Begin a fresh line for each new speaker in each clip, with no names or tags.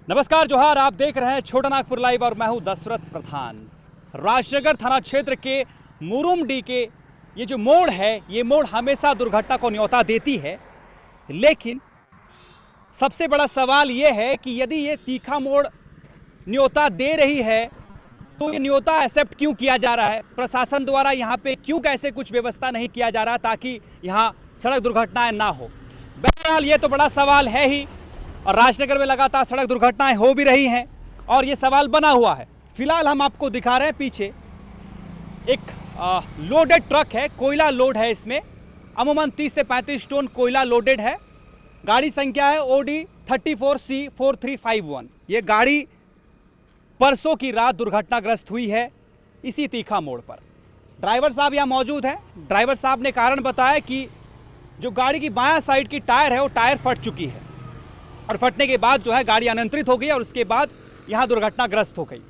नमस्कार जोहार, आप देख रहे हैं छोटा नागपुर लाइव और मैं हूं दशरथ प्रधान। राजनगर थाना क्षेत्र के मुरुमडी के ये जो मोड़ है, ये मोड़ हमेशा दुर्घटना को न्योता देती है। लेकिन सबसे बड़ा सवाल ये है कि यदि ये तीखा मोड़ न्योता दे रही है तो ये न्योता एक्सेप्ट क्यों किया जा रहा है? प्रशासन द्वारा यहाँ पे क्यों कैसे कुछ व्यवस्था नहीं किया जा रहा ताकि यहाँ सड़क दुर्घटनाएं ना हो? बहरहाल ये तो बड़ा सवाल है ही, और राजनगर में लगातार सड़क दुर्घटनाएं हो भी रही हैं और ये सवाल बना हुआ है। फिलहाल हम आपको दिखा रहे हैं, पीछे एक लोडेड ट्रक है, कोयला लोड है इसमें। अमूमन 30 से 35 टन कोयला लोडेड है। गाड़ी संख्या है OD 34C4351। ये गाड़ी परसों की रात दुर्घटनाग्रस्त हुई है इसी तीखा मोड़ पर। ड्राइवर साहब यहाँ मौजूद हैं। ड्राइवर साहब ने कारण बताया कि जो गाड़ी की बायां साइड की टायर है वो टायर फट चुकी है और फटने के बाद जो है गाड़ी अनियंत्रित हो गई और उसके बाद यहाँ दुर्घटनाग्रस्त हो गई।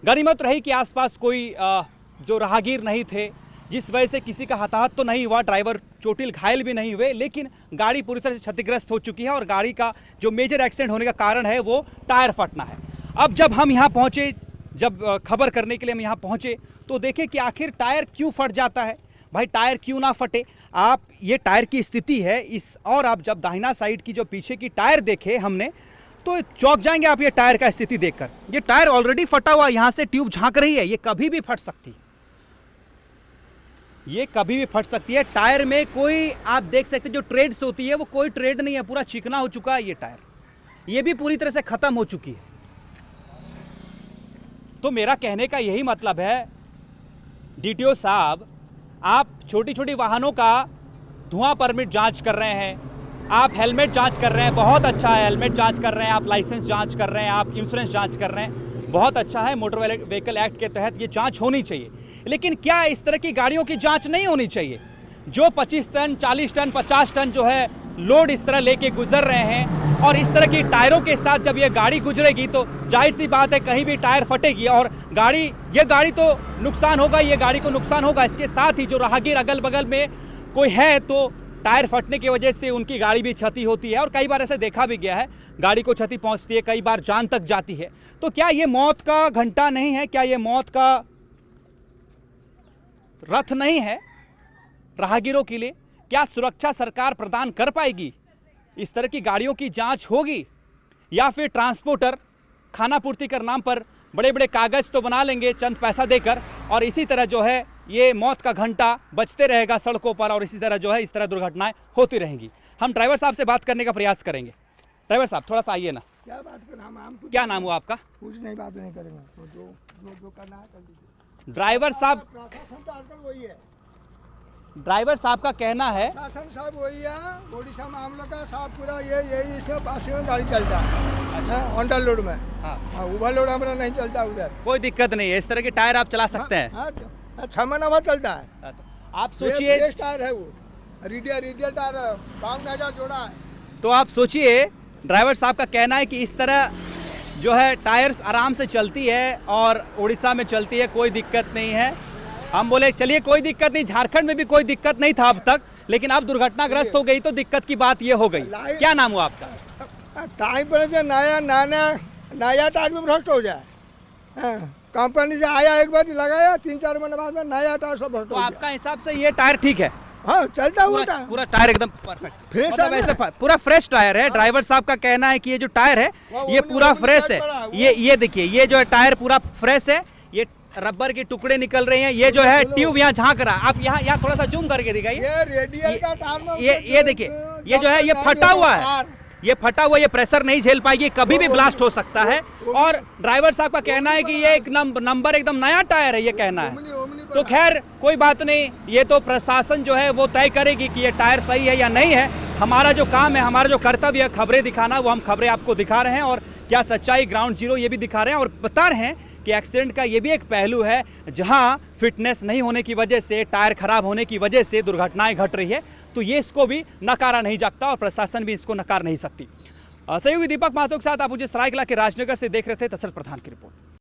गनीमत रही कि आसपास कोई जो राहगीर नहीं थे, जिस वजह से किसी का हताहत तो नहीं हुआ, ड्राइवर चोटिल घायल भी नहीं हुए, लेकिन गाड़ी पूरी तरह से क्षतिग्रस्त हो चुकी है और गाड़ी का जो मेजर एक्सीडेंट होने का कारण है वो टायर फटना है। अब जब हम यहाँ पहुँचे, जब खबर करने के लिए हम यहाँ पहुँचे तो देखें कि आखिर टायर क्यों फट जाता है। भाई टायर क्यों ना फटे? आप ये टायर की स्थिति है इस, और आप जब दाहिना साइड की जो पीछे की टायर देखे हमने तो चौंक जाएंगे आप ये टायर का स्थिति देखकर। ये टायर ऑलरेडी फटा हुआ, यहाँ से ट्यूब झांक रही है, ये कभी भी फट सकती है, ये कभी भी फट सकती है। टायर में कोई, आप देख सकते जो ट्रेड्स होती है वो कोई ट्रेड नहीं है, पूरा चिकना हो चुका है ये टायर, ये भी पूरी तरह से खत्म हो चुकी है। तो मेरा कहने का यही मतलब है, DTO साहब, आप छोटी छोटी वाहनों का धुआं परमिट जांच कर रहे हैं, आप हेलमेट जांच कर रहे हैं, बहुत अच्छा है, हेलमेट जांच कर रहे हैं, आप लाइसेंस जांच कर रहे हैं, आप इंश्योरेंस जांच कर रहे हैं, बहुत अच्छा है। मोटर व्हीकल एक्ट के तहत ये जांच होनी चाहिए। लेकिन क्या इस तरह की गाड़ियों की जांच नहीं होनी चाहिए जो 25 टन, 40 टन, 50 टन जो है लोड इस तरह लेके गुजर रहे हैं, और इस तरह की टायरों के साथ जब ये गाड़ी गुजरेगी तो जाहिर सी बात है कहीं भी टायर फटेगी और ये गाड़ी तो नुकसान होगा, ये गाड़ी को नुकसान होगा। इसके साथ ही जो राहगीर अगल बगल में कोई है तो टायर फटने की वजह से उनकी गाड़ी भी क्षति होती है, और कई बार ऐसे देखा भी गया है, गाड़ी को क्षति पहुंचती है, कई बार जान तक जाती है। तो क्या ये मौत का घंटा नहीं है? क्या ये मौत का रथ नहीं है राहगीरों के लिए? क्या सुरक्षा सरकार प्रदान कर पाएगी? इस तरह की गाड़ियों की जांच होगी, या फिर ट्रांसपोर्टर खाना पूर्ति कर नाम पर बड़े बड़े कागज तो बना लेंगे चंद पैसा देकर, और इसी तरह जो है ये मौत का घंटा बजते रहेगा सड़कों पर, और इसी तरह जो है इस तरह दुर्घटनाएं होती रहेंगी। हम ड्राइवर साहब से बात करने का प्रयास करेंगे। ड्राइवर साहब थोड़ा सा आइए ना।
क्या बात करना,
क्या नाम हुआ आपका?
कुछ नहीं, बात नहीं करेंगे, तो जो करना है कर दीजिए।
ड्राइवर साहब,
प्रशासन तो आजकल वही है,
ड्राइवर साहब का कहना है,
शासन साहब वही है, ओडिशा मामलों का साहब पूरा यही इसमें पासी में गाड़ी चलता है, ऑन लोड में। हाँ, ओवर लोड हमारा नहीं चलता उधर,
कोई दिक्कत नहीं है, इस तरह के टायर आप चला सकते हैं।
6 महीना चलता है।
आप सोचिए,
टायर है वो रेडियल टायर, 52,000 जोड़ा है।
तो आप सोचिए, ड्राइवर साहब का कहना है कि इस तरह जो है टायर्स आराम से चलती है और उड़ीसा में चलती है, कोई दिक्कत नहीं है। हम बोले चलिए कोई दिक्कत नहीं, झारखंड में भी कोई दिक्कत नहीं था अब तक, लेकिन अब दुर्घटनाग्रस्त हो गई तो दिक्कत की बात ये हो गई। क्या नाम हुआ आपका?
टाइम पर नया टायर में भ्रष्ट हो जाए, कंपनी से आया एक बार लगाया, 3-4 महीने बाद में नया टायर सब भ्रष्ट हो गया।
आपका हिसाब से ये टायर ठीक है?
हाँ, चलता हुआ
पूरा टायर एकदम परफेक्ट,
फ्रेश
मतलब ऐसे पूरा फ्रेश टायर है। ड्राइवर साहब का कहना है कि ये जो टायर है ये पूरा फ्रेश है। ये देखिए, ये जो है टायर पूरा फ्रेश है, ये रबर के टुकड़े निकल रहे हैं, ये जो है ट्यूब यहाँ झांक रहा है। आप यहाँ थोड़ा सा जूम करके दिखाइए, ये देखिए, ये जो है ये फटा हुआ है, ये फटा हुआ, ये प्रेशर नहीं झेल पाएगी, कभी भी ब्लास्ट हो सकता है। और ड्राइवर साहब का कहना है कि ये एक नंबर एकदम नया टायर है, ये कहना है। तो खैर कोई बात नहीं, ये तो प्रशासन जो है वो तय करेगी कि ये टायर सही है या नहीं है। हमारा जो काम है, हमारा जो कर्तव्य है खबरें दिखाना, वो हम खबरें आपको दिखा रहे हैं, और क्या सच्चाई ग्राउंड जीरो ये भी दिखा रहे हैं, और बता रहे हैं कि एक्सीडेंट का ये भी एक पहलू है जहां फिटनेस नहीं होने की वजह से, टायर खराब होने की वजह से दुर्घटनाएं घट रही है। तो ये इसको भी नकारा नहीं जाता और प्रशासन भी इसको नकार नहीं सकती। सहयोगी दीपक महतो के साथ आप मुझे सरायकेला के राजनगर से देख रहे थे, दशरथ प्रधान की रिपोर्ट।